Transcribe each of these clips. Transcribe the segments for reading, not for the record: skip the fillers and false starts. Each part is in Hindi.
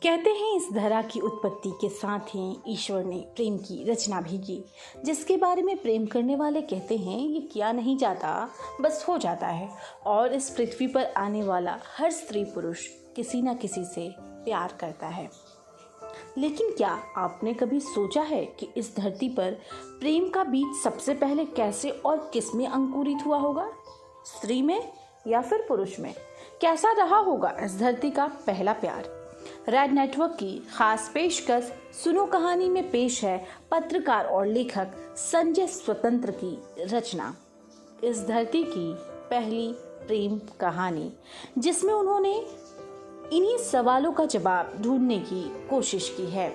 कहते हैं इस धरा की उत्पत्ति के साथ ही ईश्वर ने प्रेम की रचना भी की। जिसके बारे में प्रेम करने वाले कहते हैं ये किया नहीं जाता, बस हो जाता है। और इस पृथ्वी पर आने वाला हर स्त्री पुरुष किसी न किसी से प्यार करता है। लेकिन क्या आपने कभी सोचा है कि इस धरती पर प्रेम का बीज सबसे पहले कैसे और किस में अंकुरित हुआ होगा? स्त्री में या फिर पुरुष में? कैसा रहा होगा इस धरती का पहला प्यार? रेड नेटवर्क की खास पेशकश सुनो कहानी में पेश है पत्रकार और लेखक संजय स्वतंत्र की रचना इस धरती की पहली प्रेम कहानी, जिसमें उन्होंने इन्हीं सवालों का जवाब ढूंढने की कोशिश की है।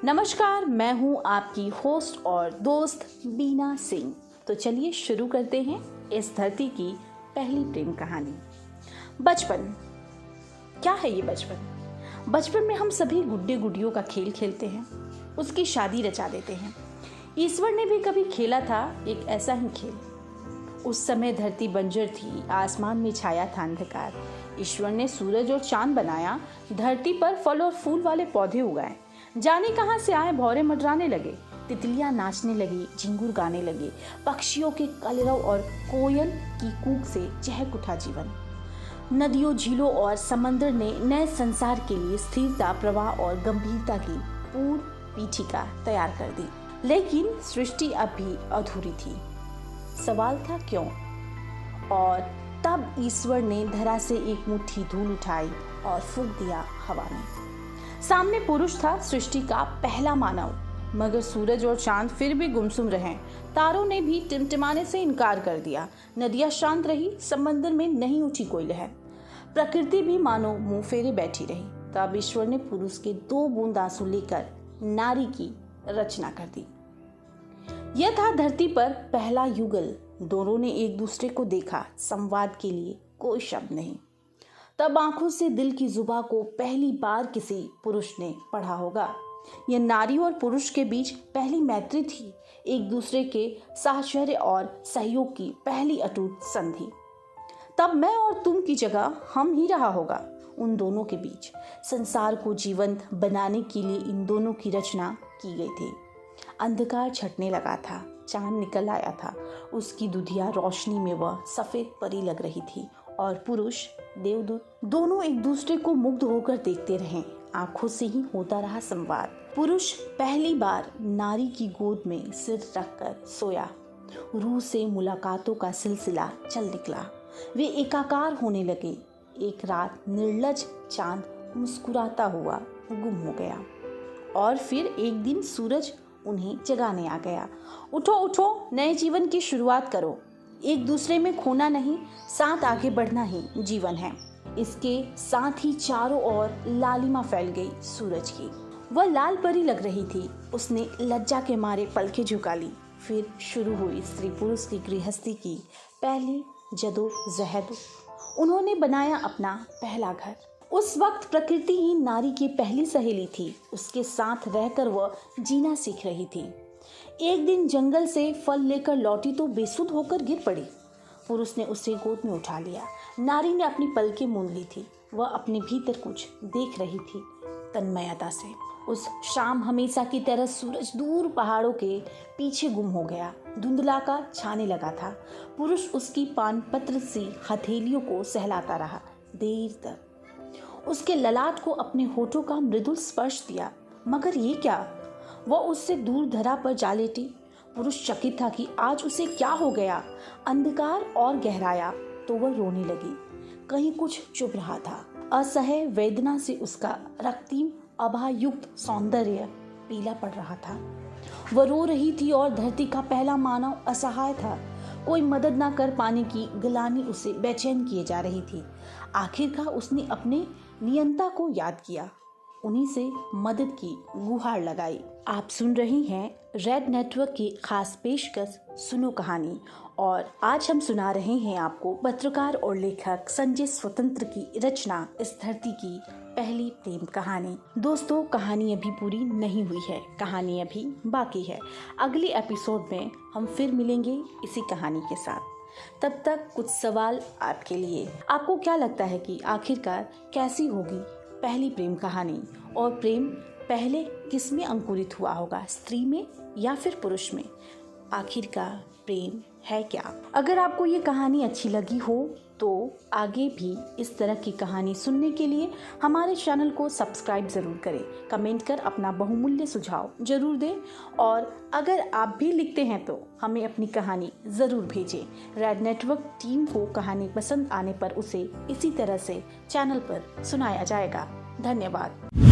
नमस्कार, मैं हूं आपकी होस्ट और दोस्त बीना सिंह। तो चलिए शुरू करते हैं इस धरती की पहली प्रेम कहानी। बचपन। क्या है ये बचपन? बचपन में हम सभी गुड्डे गुडियों का खेल खेलते हैं, उसकी शादी रचा देते हैं। ईश्वर ने भी कभी खेला था एक ऐसा ही खेल। उस समय धरती बंजर थी, आसमान में छाया था अंधकार। ईश्वर ने सूरज और चांद बनाया, धरती पर फल और फूल वाले पौधे उगाए। जाने कहां से आए भौरे मंडराने लगे, तितलियां नाचने लगी, झिंगुर गाने लगे, पक्षियों के कलरव और कोयल की कूक से चहक उठा जीवन। नदियों, झीलों और समंदर ने नए संसार के लिए स्थिरता, प्रवाह और गंभीरता की पूर्ण पीठिका तैयार कर दी। लेकिन सृष्टि अब भी अधूरी थी। सवाल था क्यों? और तब ईश्वर ने धरा से एक मुट्ठी धूल उठाई और फूंक दिया हवा में। सामने पुरुष था, सृष्टि का पहला मानव। मगर सूरज और चांद फिर भी गुमसुम रहे। तारों ने भी टिमटिमाने से इनकार कर दिया। नदियां शांत रही, समंदर में नहीं उठी कोई लहर। प्रकृति भी मानो मुंह फेरे बैठी रही। तब ईश्वर ने पुरुष के 2 बूंद आंसू लेकर नारी की रचना कर दी। यह था धरती पर पहला युगल। दोनों ने एक दूसरे को देखा, संवाद के लिए कोई शब्द नहीं। तब आंखों से दिल की जुबां को पहली बार किसी पुरुष ने पढ़ा होगा। यह नारी और पुरुष के बीच पहली मैत्री थी, एक दूसरे के साहचर्य और सहयोग की पहली अटूट संधि। तब मैं और तुम की जगह हम ही रहा होगा उन दोनों के बीच। संसार को जीवंत बनाने के लिए इन दोनों की रचना की गई थी। अंधकार छटने लगा था, चांद निकल आया था। उसकी दुधिया रोशनी में वह सफेद परी लग रही थी और पुरुष देवदूत। दोनों एक दूसरे को मुग्ध होकर देखते रहे। आंखों से ही होता रहा संवाद। पुरुष पहली बार नारी की गोद में सिर रखकर सोया। रूह से मुलाकातों का सिलसिला चल निकला। वे एकाकार होने लगे। एक रात निर्लज चांद मुस्कुराता हुआ गुम हो गया और फिर एक दिन सूरज उन्हें जगाने आ गया। उठो उठो, नए जीवन की शुरुआत करो। एक दूसरे में खोना नहीं, साथ आगे बढ़ना ही जीवन है। इसके साथ ही चारों ओर लालिमा फैल गई सूरज की। वह लाल परी लग रही थी। उसने लज्जा के मारे पलकें झुका ली। फिर शुरू हुई स्त्री पुरुष की गृहस्थी की पहली जदोजहद। उन्होंने बनाया अपना पहला घर। उस वक्त प्रकृति ही नारी की पहली सहेली थी। उसके साथ रहकर वह जीना सीख रही थी। एक दिन जंगल से फल लेकर लौटी तो बेसुध होकर गिर पड़ी। पुरुष ने उसे गोद में उठा लिया। नारी ने अपनी पलकें मूंद ली थी। वह अपने भीतर कुछ देख रही थी तन्मयता से। उस शाम हमेशा की तरह सूरज दूर पहाड़ों के पीछे गुम हो गया। धुंधला का छाने लगा था। पुरुष उसकी पान पत्र सी हथेलियों को सहलाता रहा देर तक। उसके ललाट को अपने होठों का मृदुल स्पर्श दिया। मगर ये क्या? वह उससे दूर धरा पर जा लेटी। पुरुष चकित था कि आज उसे क्या हो गया। अंधकार और गहराया तो वह रोने लगी। कहीं कुछ चुभ रहा था। असह्य वेदना से उसका रक्तीम आभायुक्त सौंदर्य पीला पड़ रहा था। वह रो रही थी और धरती का पहला मानव असहाय था। कोई मदद ना कर पाने की गिलानी उसे बेचैन किए जा रही थी। आखिरकार उसने अपने नियंता को याद किया, उन्हीं से मदद की गुहार लगाई। आप सुन रही हैं रेड नेटवर्क की खास पेशकश सुनो कहानी और आज हम सुना रहे हैं आपको पत्रकार और लेखक संजय स्वतंत्र की रचना इस धरती की पहली प्रेम कहानी। दोस्तों, कहानी अभी पूरी नहीं हुई है, कहानी अभी बाकी है। अगले एपिसोड में हम फिर मिलेंगे इसी कहानी के साथ। तब तक कुछ सवाल आपके लिए। आपको क्या लगता है कि आखिरकार कैसी होगी पहली प्रेम कहानी, और प्रेम पहले किस में अंकुरित हुआ होगा, स्त्री में या फिर पुरुष में? आखिरकार प्रेम है क्या? अगर आपको ये कहानी अच्छी लगी हो तो आगे भी इस तरह की कहानी सुनने के लिए हमारे चैनल को सब्सक्राइब ज़रूर करें, कमेंट कर अपना बहुमूल्य सुझाव ज़रूर दें, और अगर आप भी लिखते हैं तो हमें अपनी कहानी ज़रूर भेजें। रेड नेटवर्क टीम को कहानी पसंद आने पर उसे इसी तरह से चैनल पर सुनाया जाएगा। धन्यवाद।